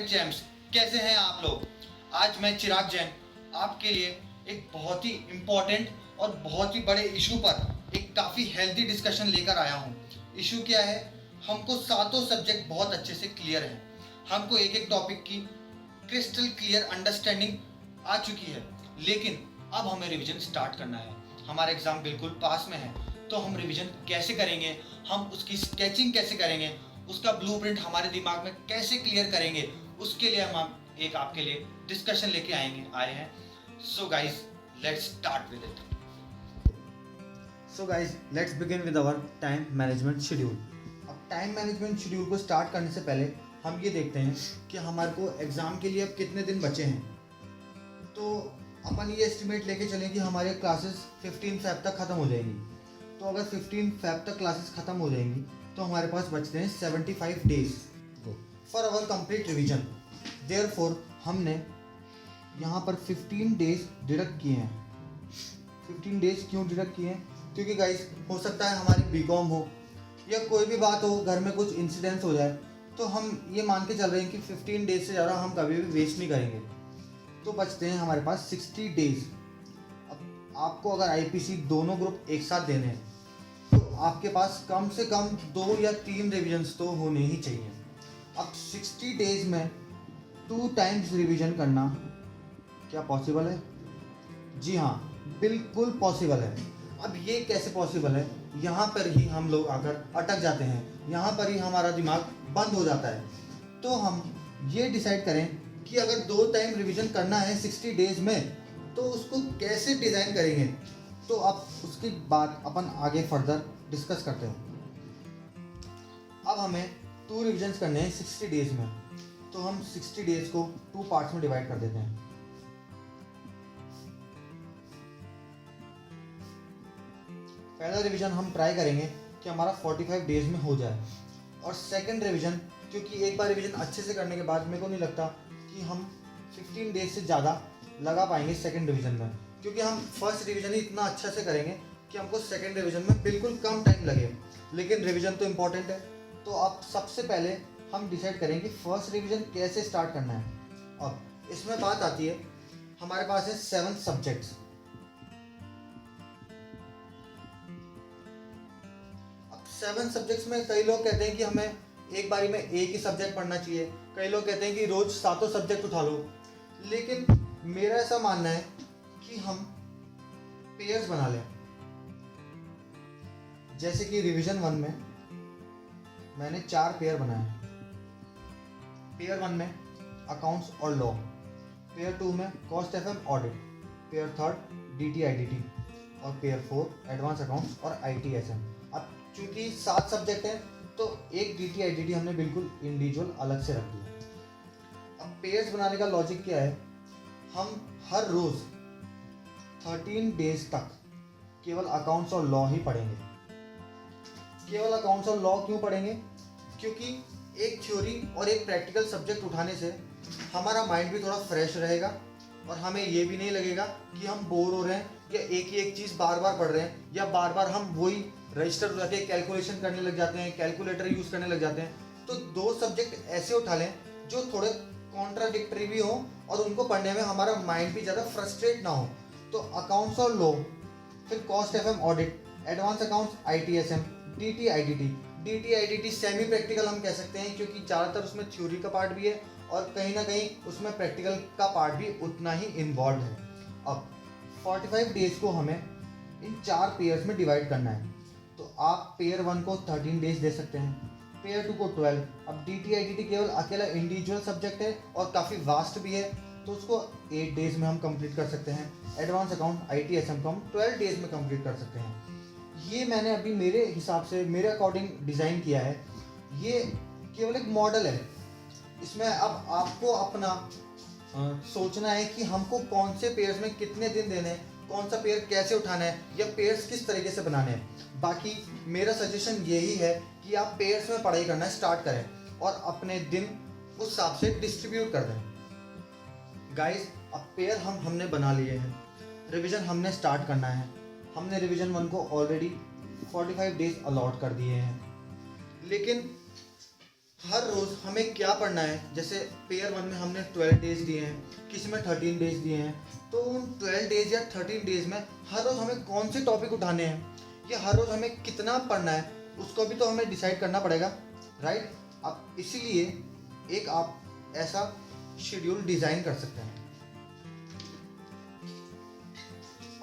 प्यारे जेम्स, कैसे हैं आप लोग। आज मैं चिराग जैन आपके लिए एक बहुत ही इम्पोर्टेंट और बहुत ही बड़े इशू पर एक काफ़ी हेल्दी डिस्कशन लेकर आया हूँ। इशू क्या है, हमको सातों सब्जेक्ट बहुत अच्छे से क्लियर हैं। हमको एक एक टॉपिक की क्रिस्टल क्लियर अंडरस्टैंडिंग आ चुकी है, लेकिन अब हमें रिवीजन स्टार्ट करना है। हमारा एग्ज़ाम बिल्कुल पास में है, तो हम रिवीजन कैसे करेंगे, हम उसकी स्केचिंग कैसे करेंगे, उसका ब्लूप्रिंट हमारे दिमाग में कैसे क्लियर करेंगे, उसके लिए हम एक आपके लिए डिस्कशन लेके आए हैं। So guys, let's start with it. So guys let's begin with our time management schedule. अब टाइम मैनेजमेंट शेड्यूल को स्टार्ट करने से पहले हम ये देखते हैं कि हमारे को एग्ज़ाम के लिए अब कितने दिन बचे हैं। तो अपन ये एस्टिमेट लेके चलें कि हमारे क्लासेस 15 फ़रवरी तक ख़त्म हो जाएंगी। तो अगर 15 फ़रवरी तक क्लासेस ख़त्म हो जाएंगी तो हमारे पास बचते हैं 75 days for our complete revision. Therefore हमने यहाँ पर 15 डेज डिडक्ट किए हैं। 15 डेज क्यों डिडक्ट किए हैं? क्योंकि गाइस हो सकता है हमारी बीकॉम हो या कोई भी बात हो, घर में कुछ इंसिडेंट्स हो जाए, तो हम ये मान के चल रहे हैं कि 15 डेज से ज़्यादा हम कभी भी वेस्ट नहीं करेंगे। तो बचते हैं हमारे पास 60 डेज। अब आपको अगर आईपीसी दोनों ग्रुप एक साथ देने हैं तो आपके पास कम से कम 2 या 3 रिविजन्स तो होने ही चाहिए। अब 60 डेज में 2 टाइम्स रिवीजन करना क्या पॉसिबल है? जी हाँ, बिल्कुल पॉसिबल है। अब ये कैसे पॉसिबल है? यहाँ पर ही हम लोग आकर अटक जाते हैं, यहाँ पर ही हमारा दिमाग बंद हो जाता है। तो हम ये डिसाइड करें कि अगर 2 टाइम रिवीजन करना है 60 डेज में, तो उसको कैसे डिज़ाइन करेंगे। तो अब उसकी बात अपन आगे फर्दर डिस्कस करते हैं। अब हमें 2 रिविजन्स करने हैं 60 डेज में, तो हम 60 डेज को 2 पार्ट्स में डिवाइड कर देते हैं। पहला रिवीजन हम ट्राई करेंगे कि हमारा 45 डेज में हो जाए, और सेकंड रिवीजन, क्योंकि एक बार रिवीजन अच्छे से करने के बाद मेरे को नहीं लगता कि हम 15 डेज से ज़्यादा लगा पाएंगे सेकंड रिवीजन में, क्योंकि हम फर्स्ट रिवीजन ही इतना अच्छा से करेंगे कि हमको सेकंड रिवीजन में बिल्कुल कम टाइम लगे। लेकिन रिवीजन तो इम्पॉर्टेंट है, तो अब सबसे पहले हम डिसाइड करेंगे फर्स्ट रिवीजन कैसे स्टार्ट करना है। अब इसमें बात आती है, हमारे पास है 7 सब्जेक्ट्स। 7 सब्जेक्ट्स में कई लोग कहते हैं कि हमें एक बारी में एक ही सब्जेक्ट पढ़ना चाहिए, कई लोग कहते हैं कि रोज सातों सब्जेक्ट उठा लो। लेकिन मेरा ऐसा मानना है कि हम पेयर्स बना लें। जैसे कि रिवीजन 1 में मैंने 4 पेयर बनाए। पेयर 1 में अकाउंट्स और लॉ, पेयर 2 में cost FM audit, paper 3 DT IDT, और पेयर 4 एडवांस अकाउंट्स और आईटीएसएम। अब चूंकि 7 सब्जेक्ट हैं तो एक डीटी आईडीटी हमने बिल्कुल इंडिविजुअल अलग से रख दिया। अब पेयर्स बनाने का लॉजिक क्या है, हम हर रोज 13 डेज तक केवल अकाउंट्स और लॉ ही पढ़ेंगे। केवल अकाउंट्स और लॉ क्यों पढ़ेंगे? क्योंकि एक थ्योरी और एक प्रैक्टिकल सब्जेक्ट उठाने से हमारा माइंड भी थोड़ा फ्रेश रहेगा, और हमें ये भी नहीं लगेगा कि हम बोर हो रहे हैं या एक ही एक चीज़ बार बार पढ़ रहे हैं, या बार बार हम वही रजिस्टर उठा के कैलकुलेशन करने लग जाते हैं, कैलकुलेटर यूज़ करने लग जाते हैं। तो 2 सब्जेक्ट ऐसे उठा लें जो थोड़े कॉन्ट्राडिक्टरी भी हो और उनको पढ़ने में हमारा माइंड भी ज़्यादा फ्रस्ट्रेट ना हो। तो अकाउंट्स और लॉ, फिर cost FM audit, advance accounts ITSM, DT IDT. DT IDT semi practical हम कह सकते हैं, क्योंकि ज़्यादातर उसमें थ्योरी का पार्ट भी है और कहीं ना कहीं उसमें प्रैक्टिकल का पार्ट भी उतना ही इन्वॉल्व है। अब 45 डेज को हमें इन 4 पेयर्स में डिवाइड करना है। तो आप पेयर 1 को 13 डेज दे सकते हैं, पेयर 2 को 12। अब डीटी आईडीटी केवल अकेला इंडिविजुअल सब्जेक्ट है और काफ़ी वास्ट भी है, तो उसको 8 डेज में हम कंप्लीट कर सकते हैं। एडवांस अकाउंट आईटीएसएम को हम 12 डेज में कंप्लीट कर सकते हैं। ये मैंने अभी मेरे हिसाब से, मेरे अकॉर्डिंग डिज़ाइन किया है। ये केवल एक मॉडल है, इसमें अब आपको अपना सोचना है कि हमको कौन से पेयर्स में कितने दिन देने हैं, कौन सा पेयर कैसे उठाना है, या पेयर्स किस तरीके से बनाने हैं। बाकी मेरा सजेशन यही है कि आप पेयर्स में पढ़ाई करना स्टार्ट करें और अपने दिन उस हिसाब से डिस्ट्रीब्यूट कर दें। गाइस, अब पेयर हमने बना लिए हैं, रिवीजन हमने स्टार्ट करना है। हमने रिवीजन 1 को ऑलरेडी 45 डेज अलॉट कर दिए हैं, लेकिन हर रोज़ हमें क्या पढ़ना है। जैसे पेयर 1 में हमने 12 डेज दिए हैं, किसी में 13 डेज दिए हैं, तो उन 12 डेज या 13 डेज में हर रोज़ हमें कौन से टॉपिक उठाने हैं, या हर रोज़ हमें कितना पढ़ना है, उसको भी तो हमें डिसाइड करना पड़ेगा, राइट। अब इसीलिए एक आप ऐसा शेड्यूल डिज़ाइन कर सकते हैं।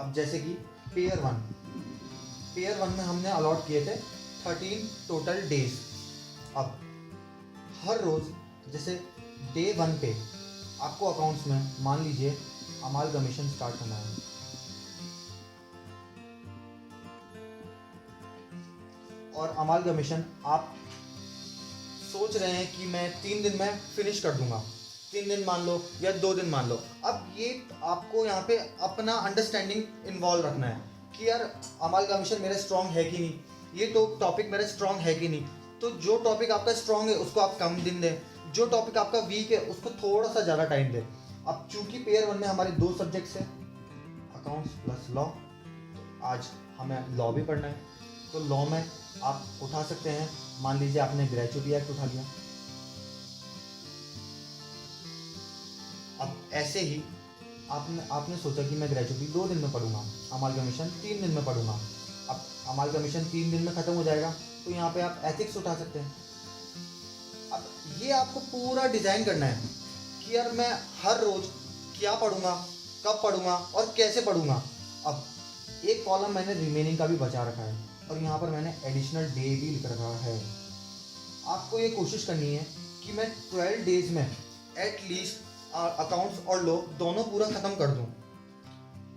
अब जैसे कि पेयर 1 में हमने अलॉट किए थे 13 टोटल डेज। अब हर रोज़ जैसे डे 1 पे आपको अकाउंट्स में मान लीजिए अमालगमेशन स्टार्ट करना है, और अमालगमेशन आप सोच रहे हैं कि मैं 3 दिन में फिनिश कर दूंगा, 3 दिन मान लो या 2 दिन मान लो। अब ये आपको यहाँ पे अपना अंडरस्टैंडिंग इन्वॉल्व रखना है कि यार अमालगमेशन मेरा स्ट्रॉन्ग है कि नहीं, ये तो टॉपिक मेरा स्ट्रॉन्ग है कि नहीं। तो जो टॉपिक आपका स्ट्रॉन्ग है उसको आप कम दिन दें, जो टॉपिक आपका वीक है उसको थोड़ा सा ज़्यादा टाइम दें। अब चूंकि पेयर 1 में हमारे 2 सब्जेक्ट्स हैं, अकाउंट्स प्लस लॉ, तो आज हमें लॉ भी पढ़ना है, तो लॉ में आप उठा सकते हैं। मान लीजिए आपने ग्रेच्युटी एक्ट उठा लिया। अब ऐसे ही आपने सोचा कि मैं ग्रेच्युटी 2 दिन में पढ़ूंगा, अमालगमेशन 3 दिन में पढ़ूंगा। अब अमालगमेशन 3 दिन में ख़त्म हो जाएगा, तो यहाँ पे आप एथिक्स उठा सकते हैं। अब ये आपको पूरा डिज़ाइन करना है कि यार मैं हर रोज़ क्या पढ़ूंगा, कब पढ़ूंगा और कैसे पढ़ूंगा। अब एक कॉलम मैंने रिमेनिंग का भी बचा रखा है, और यहाँ पर मैंने एडिशनल डे भी लिख रखा है। आपको ये कोशिश करनी है कि मैं 12 डेज में एटलीस्ट अकाउंट्स और लॉ दोनों पूरा ख़त्म कर दूँ,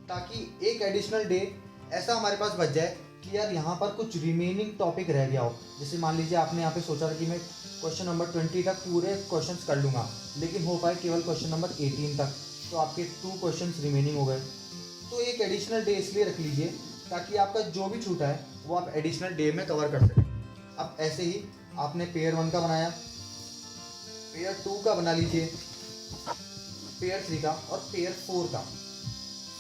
ताकि एक एडिशनल डे ऐसा हमारे पास बच जाए कि यार यहाँ पर कुछ रिमेनिंग टॉपिक रह गया हो। जैसे मान लीजिए आपने यहाँ पे सोचा था कि मैं क्वेश्चन नंबर 20 तक पूरे क्वेश्चंस कर लूँगा, लेकिन हो पाए केवल क्वेश्चन नंबर 18 तक, तो आपके 2 क्वेश्चंस रिमेनिंग हो गए। तो एक एडिशनल डे इसलिए रख लीजिए ताकि आपका जो भी छूटा है वो आप एडिशनल डे में कवर कर सकें। अब ऐसे ही आपने पेयर 1 का बनाया, पेयर 2 का बना लीजिए, पेयर 3 का और पेयर 4 का।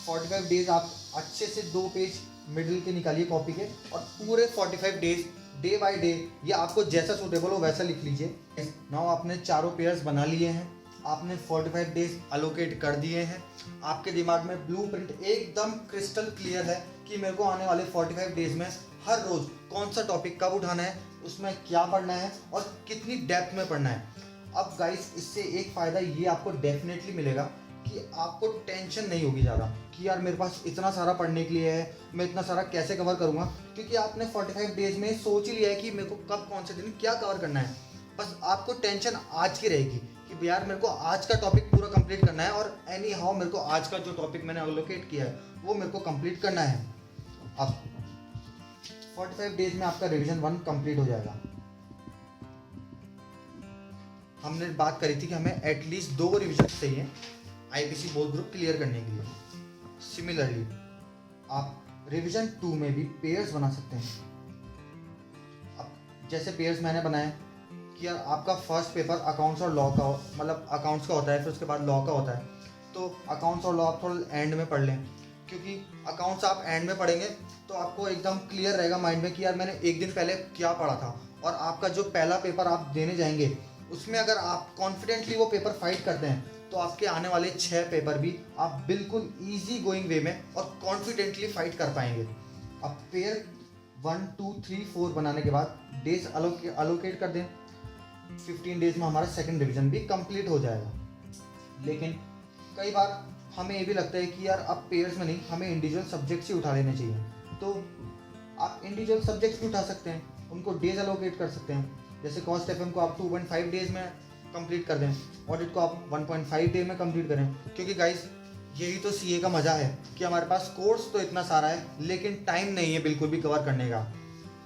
45 डेज आप अच्छे से 2 पेज मिडिल के निकालिए कॉपी के, और पूरे 45 डेज डे बाय डे या आपको जैसा सूटेबल हो वैसा लिख लीजिए। नाउ आपने चारों पेयर्स बना लिए हैं, आपने 45 डेज अलोकेट कर दिए हैं, आपके दिमाग में ब्लूप्रिंट एकदम क्रिस्टल क्लियर है कि मेरे को आने वाले 45 डेज में हर रोज़ कौन सा टॉपिक कब उठाना है, उसमें क्या पढ़ना है और कितनी डेप्थ में पढ़ना है। अब गाइस इससे एक फ़ायदा ये आपको डेफिनेटली मिलेगा कि आपको टेंशन नहीं होगी ज़्यादा कि यार मेरे पास इतना सारा पढ़ने के लिए है, मैं इतना सारा कैसे कवर करूँगा, क्योंकि आपने 45 डेज में सोच ही लिया है कि मेरे को कब कौन से दिन क्या कवर करना है। बस आपको टेंशन आज की रहेगी कि यार मेरे को आज का टॉपिक पूरा कंप्लीट करना है, और एनी हाउ मेरे को आज का जो टॉपिक मैंने अलोकेट किया है वो मेरे को कंप्लीट करना है। अब 45 डेज में आपका रिवीजन 1 कंप्लीट हो जाएगा। हमने बात करी थी कि हमें एटलीस्ट 2 रिविजन चाहिए आईपीसी बोर्ड ग्रुप क्लियर करने के लिए। सिमिलरली आप रिवीजन 2 में भी पेयर्स बना सकते हैं। अब जैसे पेयर्स मैंने बनाए कि यार आपका फर्स्ट पेपर अकाउंट्स और लॉ का मतलब अकाउंट्स का होता है, फिर उसके बाद लॉ का होता है, तो अकाउंट्स और लॉ आप थोड़ा एंड में पढ़ लें, क्योंकि अकाउंट्स आप एंड में पढ़ेंगे तो आपको एकदम क्लियर रहेगा माइंड में कि यार मैंने एक दिन पहले क्या पढ़ा था। और आपका जो पहला पेपर आप देने जाएंगे उसमें अगर आप कॉन्फिडेंटली वो पेपर फाइट करते हैं तो आपके आने वाले 6 पेपर भी आप बिल्कुल इजी गोइंग वे में और कॉन्फिडेंटली फाइट कर पाएंगे। अब पेयर 1, 2, 3, 4 बनाने के बाद डेज अलोकेट कर दें। 15 डेज में हमारा सेकंड डिवीजन भी कंप्लीट हो जाएगा। लेकिन कई बार हमें ये भी लगता है कि यार अब पेयर्स में नहीं, हमें इंडिविजुअल सब्जेक्ट्स ही उठा लेने चाहिए, तो आप इंडिविजुअल सब्जेक्ट्स भी उठा सकते हैं, उनको डेज अलोकेट कर सकते हैं। जैसे कॉस्ट एफएम को आप 2.5 डेज में कंप्लीट कर दें, ऑडिट को आप 1.5 डे में कंप्लीट करें, क्योंकि गाइस यही तो सीए का मज़ा है कि हमारे पास कोर्स तो इतना सारा है लेकिन टाइम नहीं है बिल्कुल भी कवर करने का।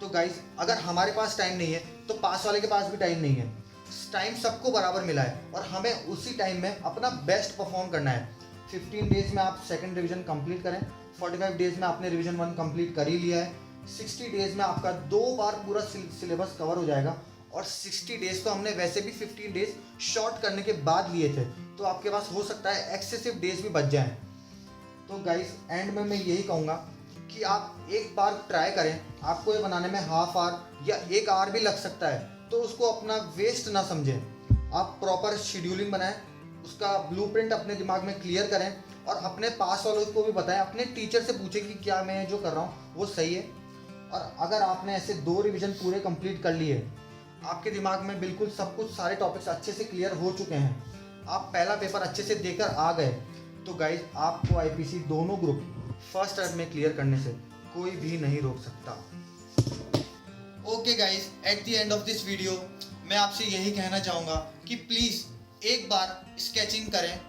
तो गाइस अगर हमारे पास टाइम नहीं है तो पास वाले के पास भी टाइम नहीं है। टाइम सबको बराबर मिला है और हमें उसी टाइम में अपना बेस्ट परफॉर्म करना है। 15 डेज में आप सेकंड रिवीजन कंप्लीट करें, 45 डेज में आपने रिवीजन 1 कंप्लीट कर ही लिया है, 60 डेज में आपका 2 बार पूरा सिलेबस कवर हो जाएगा। और 60 डेज तो हमने वैसे भी 15 डेज शॉर्ट करने के बाद लिए थे, तो आपके पास हो सकता है एक्सेसिव डेज भी बच जाएं। तो गाइस एंड में मैं यही कहूँगा कि आप एक बार ट्राई करें, आपको ये बनाने में हाफ आवर या 1 आवर भी लग सकता है, तो तो उसको अपना वेस्ट ना समझें। आप प्रॉपर शेड्यूलिंग बनाएं, उसका ब्लूप्रिंट अपने दिमाग में क्लियर करें और अपने पास वालों को भी बताएं, अपने टीचर से पूछें कि क्या मैं जो कर रहा हूँ वो सही है। और अगर आपने ऐसे 2 रिवीजन पूरे कंप्लीट कर लिए, आपके दिमाग में बिल्कुल सब कुछ सारे टॉपिक्स अच्छे से क्लियर हो चुके हैं, आप पहला पेपर अच्छे से देकर आ गए, तो गाइज आपको आईपीसी दोनों ग्रुप फर्स्ट अटेम्प्ट में क्लियर करने से कोई भी नहीं रोक सकता। Okay guys, at the end of this video मैं आपसे यही कहना चाहूँगा कि प्लीज़ एक बार स्केचिंग करें,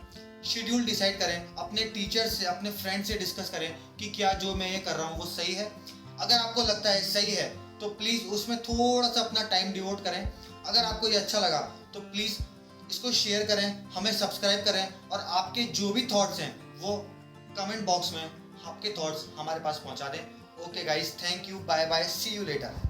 शेड्यूल डिसाइड करें, अपने टीचर से, अपने फ्रेंड से डिस्कस करें कि क्या जो मैं ये कर रहा हूँ वो सही है। अगर आपको लगता है सही है तो प्लीज़ उसमें थोड़ा सा अपना टाइम डिवोट करें। अगर आपको ये अच्छा लगा तो प्लीज़ इसको शेयर करें, हमें सब्सक्राइब करें और आपके जो भी थॉट्स हैं वो कमेंट बॉक्स में आपके थॉट्स हमारे पास पहुंचा दें। Okay guys, thank you, bye bye, see you letter.